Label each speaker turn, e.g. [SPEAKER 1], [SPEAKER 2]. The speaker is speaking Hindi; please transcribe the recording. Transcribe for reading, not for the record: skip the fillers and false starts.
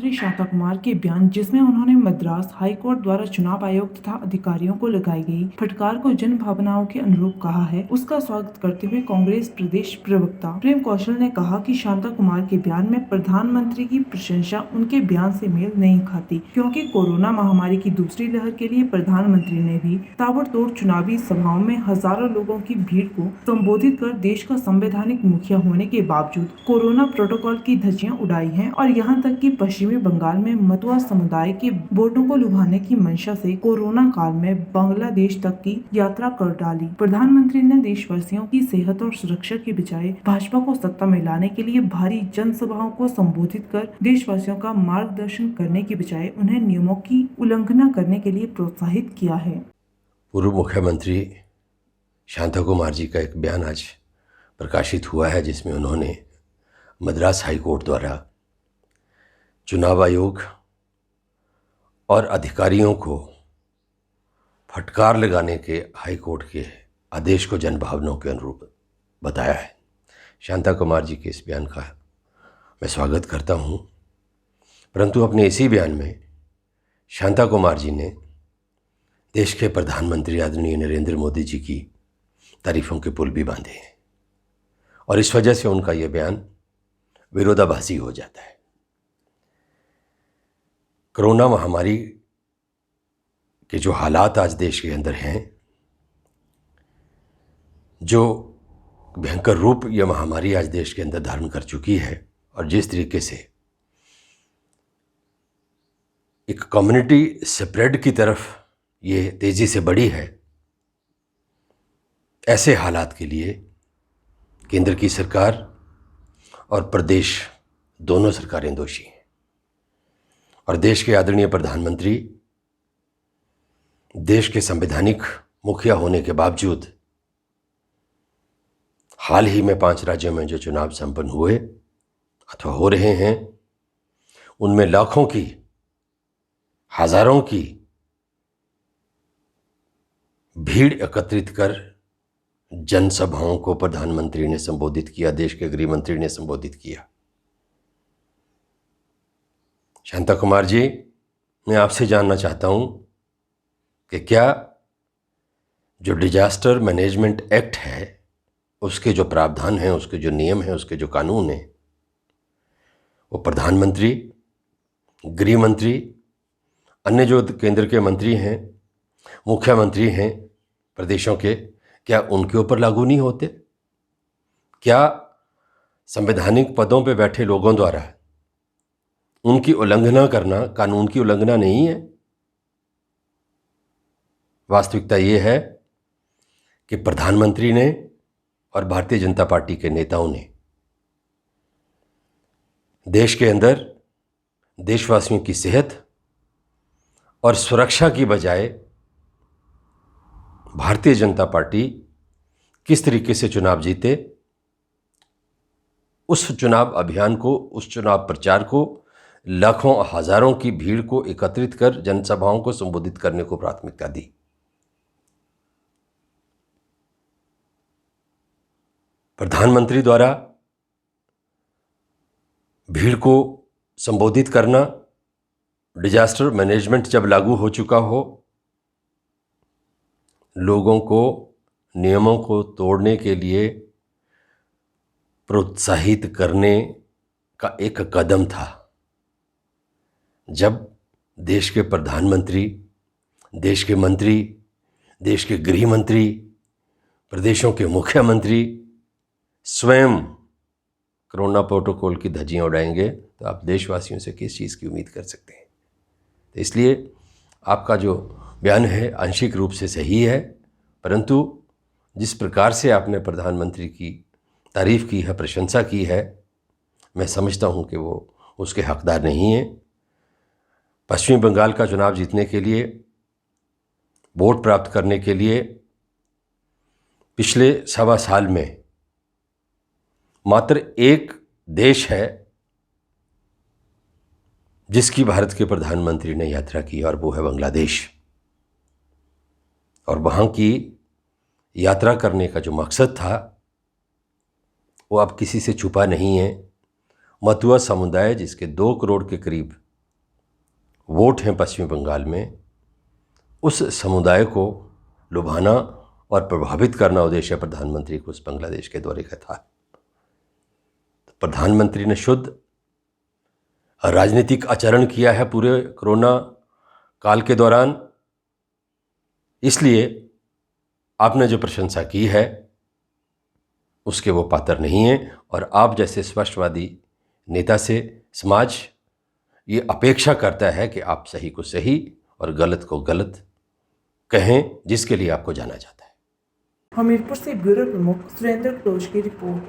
[SPEAKER 1] मंत्री शांता कुमार के बयान, जिसमें उन्होंने मद्रास हाई कोर्ट द्वारा चुनाव आयोग तथा अधिकारियों को लगाई गई फटकार को जन भावनाओं के अनुरूप कहा है, उसका स्वागत करते हुए कांग्रेस प्रदेश प्रवक्ता प्रेम कौशल ने कहा कि शांता कुमार के बयान में प्रधानमंत्री की प्रशंसा उनके बयान से मेल नहीं खाती, क्योंकि कोरोना महामारी की दूसरी लहर के लिए प्रधानमंत्री ने भी ताबड़तोड़ चुनावी सभाओं में हजारों लोगों की भीड़ को संबोधित कर देश का संवैधानिक मुखिया होने के बावजूद कोरोना प्रोटोकॉल की धज्जियां उड़ाई हैं और यहां तक कि पश्चिमी बंगाल में मतुआ समुदाय के वोटों को लुभाने की मंशा से कोरोना काल में बांग्लादेश तक की यात्रा कर डाली। प्रधानमंत्री ने देशवासियों की सेहत और सुरक्षा के बजाय भाजपा को सत्ता में लाने के लिए भारी जनसभाओं को संबोधित कर देशवासियों का मार्गदर्शन करने की बजाय उन्हें नियमों की उल्लंघना करने के लिए प्रोत्साहित किया है।
[SPEAKER 2] पूर्व मुख्यमंत्री शांता कुमार जी का एक बयान आज प्रकाशित हुआ है, जिसमें उन्होंने मद्रास हाई कोर्ट द्वारा चुनाव आयोग और अधिकारियों को फटकार लगाने के हाई कोर्ट के आदेश को जनभावनाओं के अनुरूप बताया है। शांता कुमार जी के इस बयान का मैं स्वागत करता हूं, परंतु अपने इसी बयान में शांता कुमार जी ने देश के प्रधानमंत्री आदरणीय नरेंद्र मोदी जी की तारीफों के पुल भी बांधे हैं और इस वजह से उनका यह बयान विरोधाभासी हो जाता है। कोरोना महामारी के जो हालात आज देश के अंदर हैं, जो भयंकर रूप यह महामारी आज देश के अंदर धारण कर चुकी है और जिस तरीके से एक कम्युनिटी स्प्रेड की तरफ ये तेजी से बढ़ी है, ऐसे हालात के लिए केंद्र की सरकार और प्रदेश दोनों सरकारें दोषी हैं और देश के आदरणीय प्रधानमंत्री देश के संवैधानिक मुखिया होने के बावजूद हाल ही में 5 राज्यों में जो चुनाव संपन्न हुए अथवा हो रहे हैं, उनमें लाखों की, हजारों की भीड़ एकत्रित कर जनसभाओं को प्रधानमंत्री ने संबोधित किया, देश के गृह मंत्री ने संबोधित किया। शांता कुमार जी, मैं आपसे जानना चाहता हूं कि क्या जो डिजास्टर मैनेजमेंट एक्ट है, उसके जो प्रावधान हैं, उसके जो नियम हैं, उसके जो कानून हैं, वो प्रधानमंत्री, गृह मंत्री, अन्य जो केंद्र के मंत्री हैं, मुख्यमंत्री हैं प्रदेशों के, क्या उनके ऊपर लागू नहीं होते? क्या संवैधानिक पदों पर बैठे लोगों द्वारा उनकी उल्लंघना करना कानून की उल्लंघना नहीं है? वास्तविकता ये है कि प्रधानमंत्री ने और भारतीय जनता पार्टी के नेताओं ने देश के अंदर देशवासियों की सेहत और सुरक्षा की बजाय भारतीय जनता पार्टी किस तरीके से चुनाव जीते, उस चुनाव अभियान को, उस चुनाव प्रचार को, लाखों हजारों की भीड़ को एकत्रित कर जनसभाओं को संबोधित करने को प्राथमिकता दी। प्रधानमंत्री द्वारा भीड़ को संबोधित करना, डिजास्टर मैनेजमेंट जब लागू हो चुका हो, लोगों को नियमों को तोड़ने के लिए प्रोत्साहित करने का एक कदम था। जब देश के प्रधानमंत्री, देश के मंत्री, देश के गृह मंत्री, प्रदेशों के मुख्यमंत्री स्वयं कोरोना प्रोटोकॉल की धज्जियां उड़ाएंगे, तो आप देशवासियों से किस चीज़ की उम्मीद कर सकते हैं? तो इसलिए आपका जो बयान है आंशिक रूप से सही है, परंतु जिस प्रकार से आपने प्रधानमंत्री की तारीफ़ की है, प्रशंसा की है, मैं समझता हूं कि वो उसके हकदार नहीं हैं। पश्चिमी बंगाल का चुनाव जीतने के लिए, वोट प्राप्त करने के लिए पिछले 1.25 साल में मात्र एक देश है जिसकी भारत के प्रधानमंत्री ने यात्रा की, और वो है बांग्लादेश। और वहाँ की यात्रा करने का जो मकसद था वो अब किसी से छुपा नहीं है। मतुआ समुदाय, जिसके 2 करोड़ के करीब वोट हैं पश्चिम बंगाल में, उस समुदाय को लुभाना और प्रभावित करना उद्देश्य प्रधानमंत्री को उस बांग्लादेश के दौरे का था। तो प्रधानमंत्री ने शुद्ध राजनीतिक आचरण किया है पूरे कोरोना काल के दौरान। इसलिए आपने जो प्रशंसा की है उसके वो पात्र नहीं हैं, और आप जैसे स्पष्टवादी नेता से समाज ये अपेक्षा करता है कि आप सही को सही और गलत को गलत कहें, जिसके लिए आपको जाना जाता है।
[SPEAKER 1] हमीरपुर से ब्यूरो प्रमुख सुरेंद्र क्लोज की रिपोर्ट।